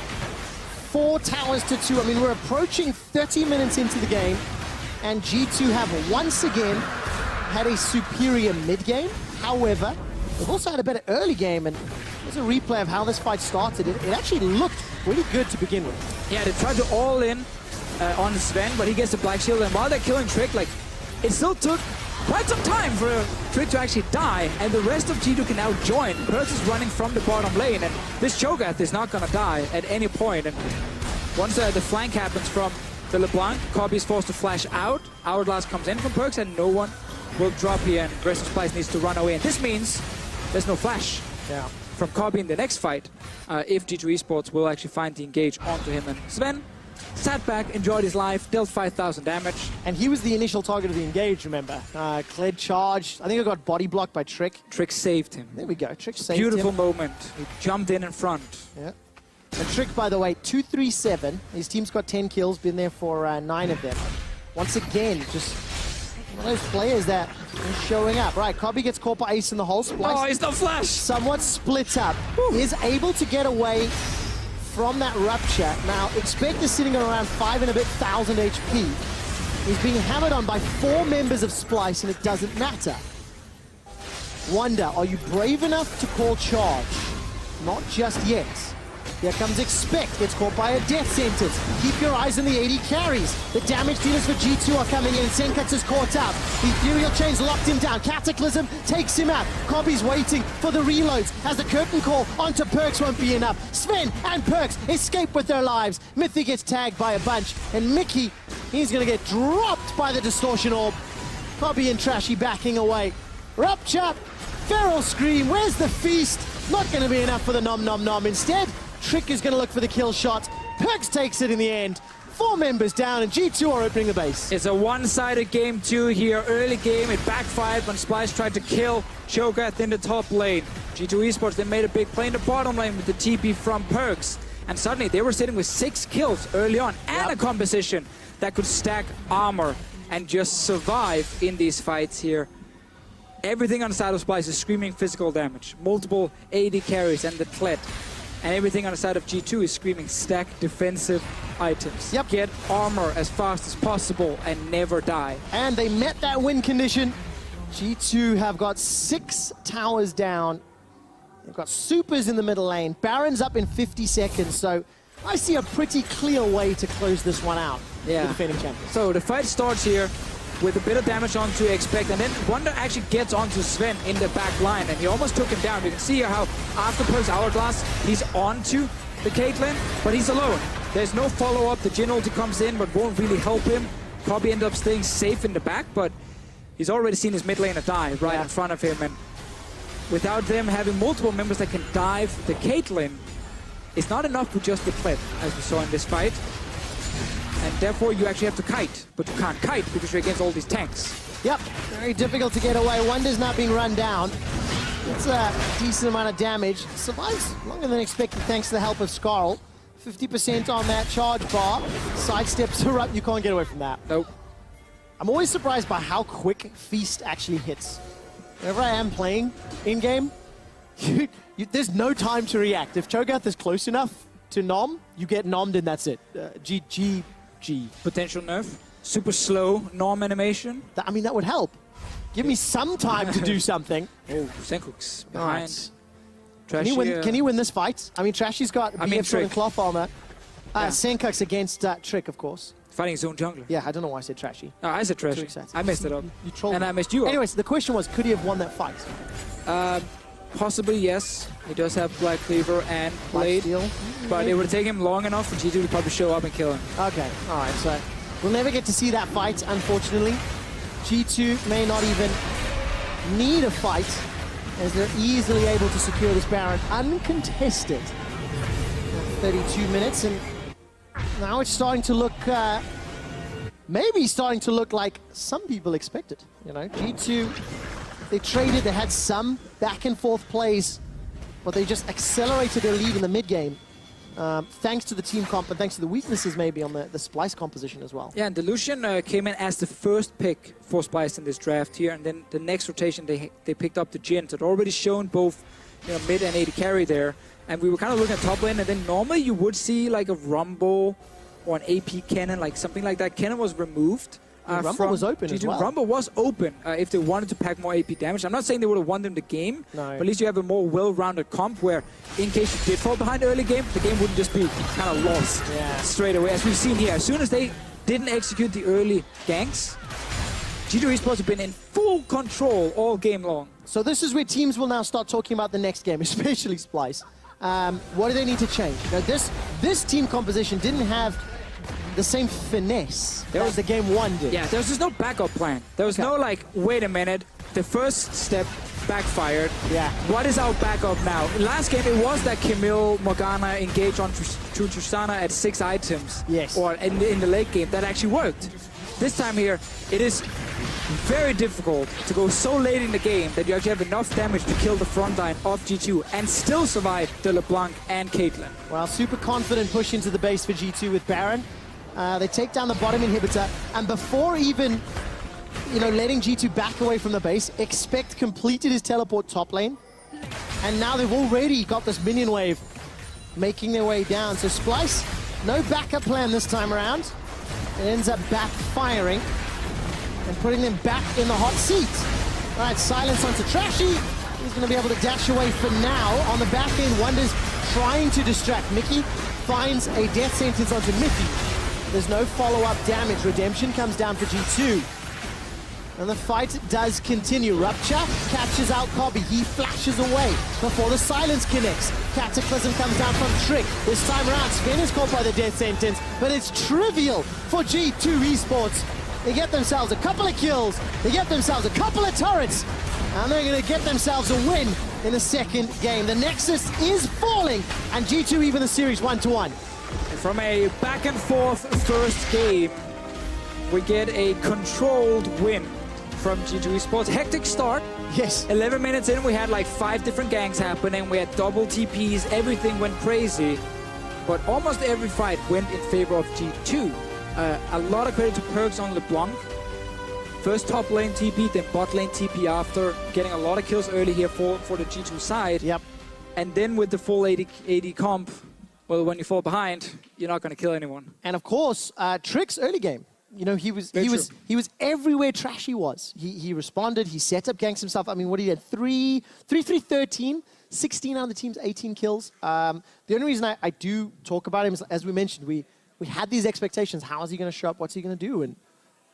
4 towers to 2. I mean, we're approaching 30 minutes into the game. and G2 have once again had a superior mid game. However, they've also had a better early game, and there's a replay of how this fight started. It actually looked pretty good to begin with. Yeah, they tried to all in on Sven, but he gets the Black Shield, and while they're killing Trick, like, it still took quite some time for Trick to actually die, and the rest of G2 can now join. Perks is running from the bottom lane, and this Cho'Gath is not gonna die at any point. And once the flank happens from the LeBlanc, Copy is forced to flash out. Hourglass comes in from Perks, and no one will drop here, and rest of Splyce needs to run away. And this means there's no flash from Copy in the next fight, if G2 eSports will actually find the engage onto him. And Sven sat back, enjoyed his life, dealt 5,000 damage. And he was the initial target of the engage, remember? Kled charged. I think it got body blocked by Trick. Trick saved him. There we go. Trick saved him. Beautiful moment. He jumped in front. Yeah. And Trick, by the way, 2-3-7. His team's got 10 kills, been there for 9 of them. Once again, just one of those players that is showing up. Right, Cobby gets caught by Ace in the hole. Splyce, oh, he's not flash! Somewhat split up. Is able to get away from that rupture. Now, Expect is sitting at around 5,000 and a bit HP. He's being hammered on by 4 members of Splyce, and it doesn't matter. Wonder, are you brave enough to call charge? Not just yet. Here comes Expect, gets caught by a death sentence. Keep your eyes on the AD carries. The damage dealers for G2 are coming in. Senkux is caught up. The Ethereal Chains locked him down. Cataclysm takes him out. Cobby's waiting for the reloads as the curtain call onto Perks won't be enough. Sven and Perks escape with their lives. Mythic gets tagged by a bunch, and Mickey, he's gonna get dropped by the Distortion Orb. Cobby and Trashy backing away. Rupture, Feral Scream, where's the feast? Not gonna be enough for the nom nom nom. Instead, Trick is going to look for the kill shot. Perks takes it in the end. 4 members down, and G2 are opening the base. It's a one-sided game 2 here. Early game, it backfired when Splyce tried to kill Cho'Gath in the top lane. G2 eSports, they made a big play in the bottom lane with the TP from Perks. And suddenly, they were sitting with 6 kills early on, and a composition that could stack armor and just survive in these fights here. Everything on the side of Splyce is screaming physical damage. Multiple AD carries and the Kled. And everything on the side of G2 is screaming stack defensive items. Yep. Get armor as fast as possible and never die. And they met that win condition. G2 have got 6 towers down. They've got supers in the middle lane. Baron's up in 50 seconds, so I see a pretty clear way to close this one out. Yeah. The defending champions. So the fight starts here with a bit of damage onto Expect, and then Wonder actually gets onto Sven in the back line, and he almost took him down. You can see how after Perk's Hourglass, he's onto the Caitlyn, but he's alone. There's no follow-up. The Jhin ulti comes in, but won't really help him. Probably end up staying safe in the back, but he's already seen his mid laner die right in front of him, and without them having multiple members that can dive the Caitlyn, it's not enough with just the Kled, as we saw in this fight. And therefore, you actually have to kite. But you can't kite because you're against all these tanks. Yep, very difficult to get away. Wonder's not being run down. It's a decent amount of damage. Survives longer than expected thanks to the help of Skarl. 50% on that charge bar. Sidesteps her up. You can't get away from that. Nope. I'm always surprised by how quick Feast actually hits. Whenever I am playing in-game, there's no time to react. If Cho'Gath is close enough to nom, you get nommed and that's it. GG. Potential nerf. Super slow norm animation. I mean, that would help. Give me some time to do something. Oh, Senkux behind. Right. Trashy, can he win this fight? I mean, Trashy's got BF and cloth armor. Yeah. Senkux against Trick, of course. Fighting his own jungler. Yeah, I don't know why I said Trashy. Oh, I said Trashy. I messed it up. You trolled and me. I messed you up. Anyways, the question was, could he have won that fight? Possibly, yes. He does have Black Cleaver and Blade. But it would take him long enough for G2 to probably show up and kill him. Okay, alright, so we'll never get to see that fight, unfortunately. G2 may not even need a fight, as they're easily able to secure this Baron uncontested. 32 minutes, and now it's starting to look, maybe starting to look like some people expected. You know, G2, they traded, they had some back and forth plays, but they just accelerated their lead in the mid game. Thanks to the team comp and thanks to the weaknesses maybe on the Splyce composition as well. Yeah, and Delusion came in as the first pick for Splyce in this draft here, and then the next rotation they picked up the Jhin. So it already shown both mid and AD carry there, and we were kind of looking at top lane, and then normally you would see like a Rumble or an AP Cannon, like something like that. Cannon was removed Rumble from was open G2. as well. Rumble was open if they wanted to pack more AP damage. I'm not saying they would have won them the game, No. but at least you have a more well-rounded comp where, in case you did fall behind early game, the game wouldn't just be kind of lost straight away, as we've seen here. As soon as they didn't execute the early ganks, G2 eSports have been in full control all game long. So this is where teams will now start talking about the next game, especially Splyce. What do they need to change? Now, this team composition didn't have the same finesse as the game one did. Yeah, there was just no backup plan. There was no like, wait a minute, the first step backfired. Yeah. What is our backup now? Last game it was that Camille Morgana engaged on Tristana at 6 items. Yes. Or in the late game, that actually worked. This time here, it is very difficult to go so late in the game that you actually have enough damage to kill the front line of G2 and still survive the LeBlanc and Caitlyn. Well, super confident push into the base for G2 with Baron. They take down the bottom inhibitor, and before even, letting G2 back away from the base, Expect completed his teleport top lane, and now they've already got this minion wave making their way down. So Splyce, no backup plan this time around. It ends up backfiring and putting them back in the hot seat. All right, silence onto Trashy. He's going to be able to dash away for now. On the back end, Wonder's trying to distract Mickey. Finds a death sentence onto Mickey. There's no follow-up damage. Redemption comes down for G2. And the fight does continue. Rupture catches out Cobby. He flashes away before the silence connects. Cataclysm comes down from Trick. This time around, Sven is caught by the death sentence, but it's trivial for G2 eSports. They get themselves a couple of kills. They get themselves a couple of turrets. And they're going to get themselves a win in the second game. The Nexus is falling, and G2 even the series 1-1. From a back and forth first game, we get a controlled win from G2 eSports. Hectic start. Yes. 11 minutes in, we had like 5 different gangs happening. We had double TPs. Everything went crazy. But almost every fight went in favor of G2. A lot of credit to Perks on LeBlanc. First top lane TP, then bot lane TP after. Getting a lot of kills early here for the G2 side. Yep. And then with the full AD comp, well, when you fall behind, you're not going to kill anyone. And of course, Trick's early game. He was everywhere Trashy was. He responded. He set up ganks himself. I mean, what he had 3, 13, 16 out of the team's 18 kills. The only reason I do talk about him is, as we mentioned, we had these expectations. How is he going to show up? What's he going to do? And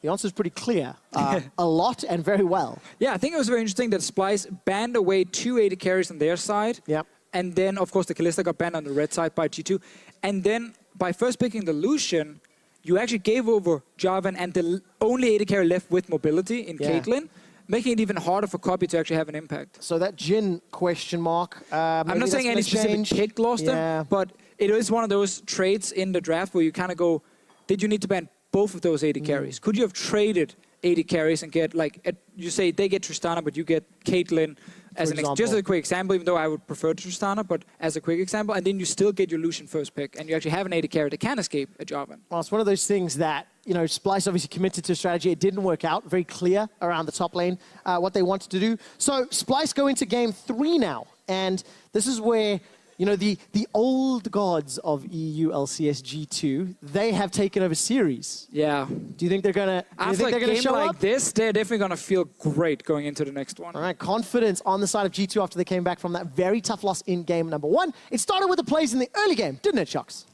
the answer is pretty clear. A lot and very well. Yeah, I think it was very interesting that Splyce banned away 2 AD carries on their side. Yep. And then, of course, the Kalista got banned on the red side by G2. And then, by first picking the Lucian, you actually gave over Jarvan and the only AD carry left with mobility in Caitlyn, making it even harder for Copy to actually have an impact. So that Jhin question mark. I'm not saying any specific pick lost them, but it is one of those trades in the draft where you kind of go, did you need to ban both of those AD carries? Could you have traded AD carries and get, like, you say they get Tristana, but you get Caitlyn as just as a quick example, even though I would prefer Tristana, but as a quick example, and then you still get your Lucian first pick, and you actually have an AD carry that can escape a Jarvan. Well, it's one of those things that, Splyce obviously committed to a strategy. It didn't work out. Very clear around the top lane what they wanted to do. So Splyce go into game 3 now, and this is where the old gods of EU LCS G2, they have taken over series. Yeah. Do you think they're going to show up? After a game like this, they're definitely going to feel great going into the next one. All right, confidence on the side of G2 after they came back from that very tough loss in game number 1. It started with the plays in the early game, didn't it, Shocks?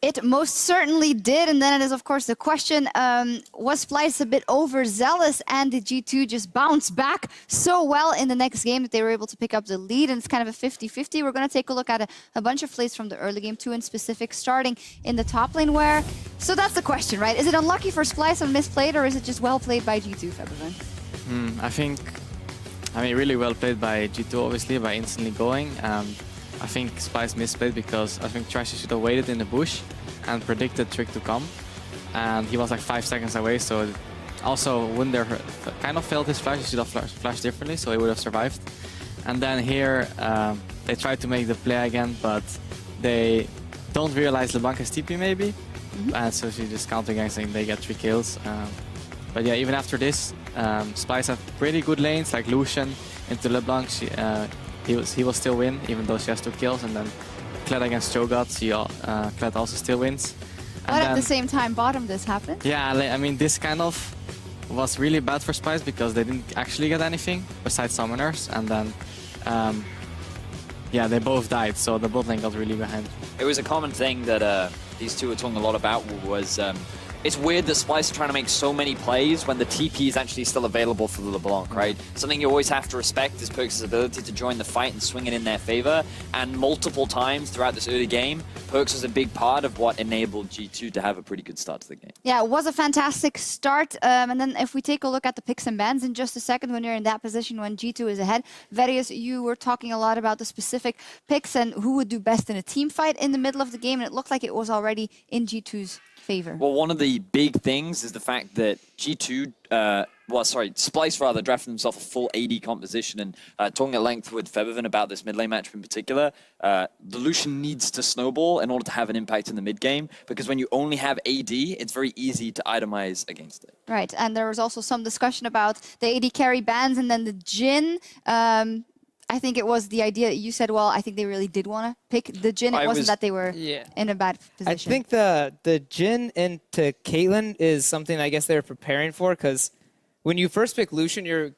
It most certainly did, and then it is, of course, the question, was Splyce a bit overzealous, and did G2 just bounce back so well in the next game that they were able to pick up the lead, and it's kind of a 50-50. We're going to take a look at a bunch of plays from the early game, 2 in specific, starting in the top lane where... So that's the question, right? Is it unlucky for Splyce and misplayed, or is it just well played by G2, Febiven? I think, really well played by G2, obviously, by instantly going. I think Splyce misplayed because I think Trashy should have waited in the bush and predicted Trick to come. And he was like 5 seconds away, so also Wunder kind of failed his flash. He should have flashed differently, so he would have survived. And then here, they tried to make the play again, but they don't realize LeBlanc has TP maybe. And so she just counter ganks and they get 3 kills. But yeah, even after this, Splyce have pretty good lanes, like Lucian into LeBlanc. He will still win, even though she has 2 kills. And then Kled against Cho'Gath, Kled also still wins. But at the same time, bottom this happened. Yeah, I mean, this kind of was really bad for Splyce because they didn't actually get anything besides summoners, and then yeah, they both died, so the bot lane got really behind. It was a common thing that these two were talking a lot about was it's weird that Splyce are trying to make so many plays when the TP is actually still available for the LeBlanc, right? Something you always have to respect is Perkz' ability to join the fight and swing it in their favor. And multiple times throughout this early game, Perkz was a big part of what enabled G2 to have a pretty good start to the game. Yeah, it was a fantastic start. And then if we take a look at the picks and bans in just a second, when you're in that position, when G2 is ahead, Verius, you were talking a lot about the specific picks and who would do best in a team fight in the middle of the game, and it looked like it was already in G2's favor. Well, one of the big things is the fact that G2, Splyce rather, drafted himself a full AD composition, and talking at length with Febiven about this mid lane matchup in particular, the Lucian needs to snowball in order to have an impact in the mid game, because when you only have AD, it's very easy to itemize against it. Right, and there was also some discussion about the AD carry bans and then the Jhin. I think it was the idea that you said, well, I think they really did want to pick the Jhin. It wasn't that they were in a bad position. I think the Jhin into Caitlyn is something I guess they're preparing for, because when you first pick Lucian, you're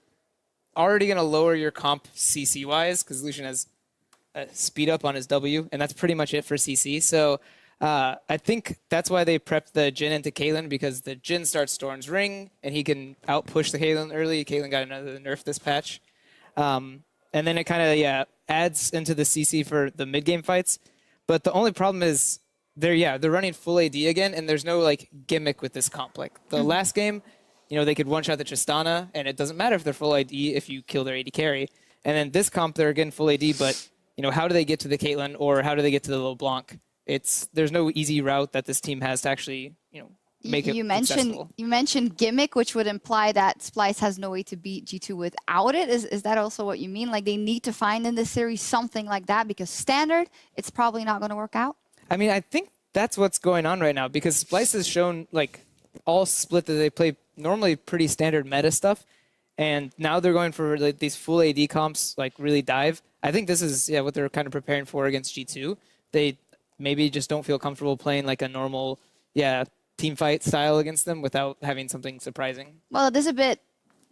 already going to lower your comp CC-wise, because Lucian has a speed up on his W, and that's pretty much it for CC. So I think that's why they prepped the Jhin into Caitlyn, because the Jhin starts Storm's Ring, and he can outpush the Caitlyn early. Caitlyn got another nerf this patch. And then it kind of, adds into the CC for the mid-game fights. But the only problem is they're running full AD again, and there's no, like, gimmick with this comp. Like, the last game, they could one-shot the Tristana, and it doesn't matter if they're full AD if you kill their AD carry. And then this comp, they're again full AD, but, how do they get to the Caitlyn, or how do they get to the LeBlanc? There's no easy route that this team has to actually, make it successful. You mentioned gimmick, which would imply that Splyce has no way to beat G2 without it. Is that also what you mean? Like, they need to find in this series something like that, because standard, it's probably not going to work out? I mean, I think that's what's going on right now, because Splyce has shown, like, all split that they play normally pretty standard meta stuff, and now they're going for like, these full AD comps, like, really dive. I think this is what they're kind of preparing for against G2. They maybe just don't feel comfortable playing like a normal, team fight style against them without having something surprising. Well, it is a bit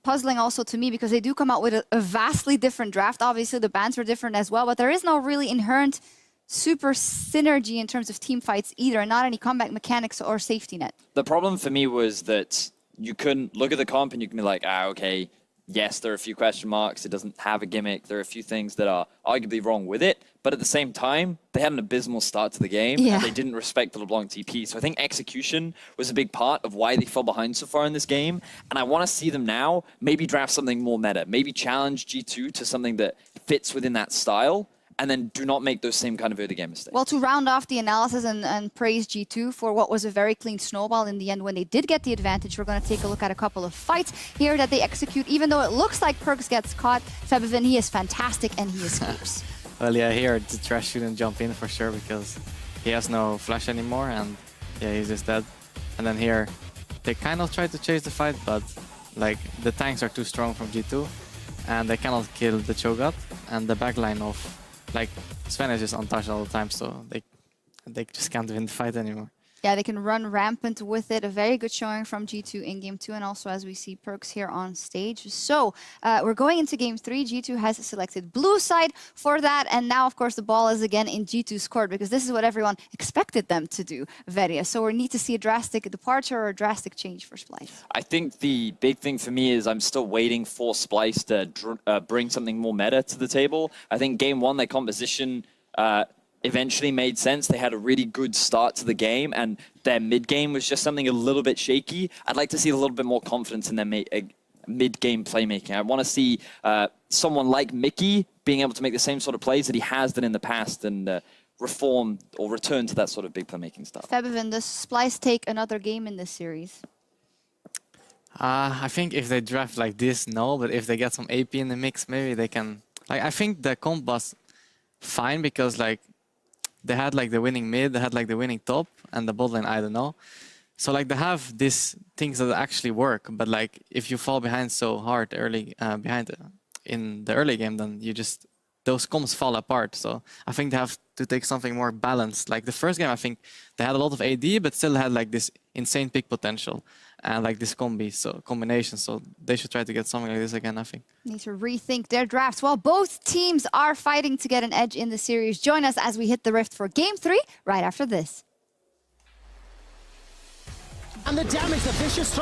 puzzling also to me, because they do come out with a vastly different draft. Obviously, the bans were different as well, but there is no really inherent super synergy in terms of team fights either, and not any comeback mechanics or safety net. The problem for me was that you couldn't look at the comp and you can be like, okay, yes, there are a few question marks. It doesn't have a gimmick. There are a few things that are arguably wrong with it. But at the same time, they had an abysmal start to the game, and they didn't respect the LeBlanc TP. So I think execution was a big part of why they fell behind so far in this game. And I want to see them now maybe draft something more meta, maybe challenge G2 to something that fits within that style, and then do not make those same kind of early game mistakes. Well, to round off the analysis and praise G2 for what was a very clean snowball in the end when they did get the advantage, we're going to take a look at a couple of fights here that they execute. Even though it looks like Perkz gets caught, Febiven, he is fantastic and he escapes. Well, yeah, here the trash shouldn't jump in for sure, because he has no flash anymore, and he's just dead. And then here, they kind of try to chase the fight, but like the tanks are too strong from G2, and they cannot kill the Cho'Gath, and the backline of like Sven is just untouched all the time, so they just can't win the fight anymore. Yeah, they can run rampant with it. A very good showing from G2 in Game 2, and also as we see Perkz here on stage. So we're going into Game 3. G2 has selected blue side for that, and now, of course, the ball is again in G2's court, because this is what everyone expected them to do, Veria. So we need to see a drastic departure or a drastic change for Splyce. I think the big thing for me is I'm still waiting for Splyce to bring something more meta to the table. I think Game 1, their composition eventually made sense. They had a really good start to the game, and their mid-game was just something a little bit shaky. I'd like to see a little bit more confidence in their mid-game playmaking. I want to see someone like Mickey being able to make the same sort of plays that he has done in the past, and reform or return to that sort of big playmaking stuff. Febiven, does Splyce take another game in this series? I think if they draft like this, no, but if they get some AP in the mix, maybe they can. Like, I think the comp was fine, because like they had like the winning mid, they had like the winning top, and the bot lane, I don't know. So like they have these things that actually work, but like if you fall behind so hard early in the early game, then you just those comps fall apart. So I think they have to take something more balanced. Like the first game, I think they had a lot of AD, but still had like this insane pick potential and like this combination. So they should try to get something like this again, I think. Need to rethink their drafts. While both teams are fighting to get an edge in the series, join us as we hit the Rift for Game 3 right after this. And the damage, the vicious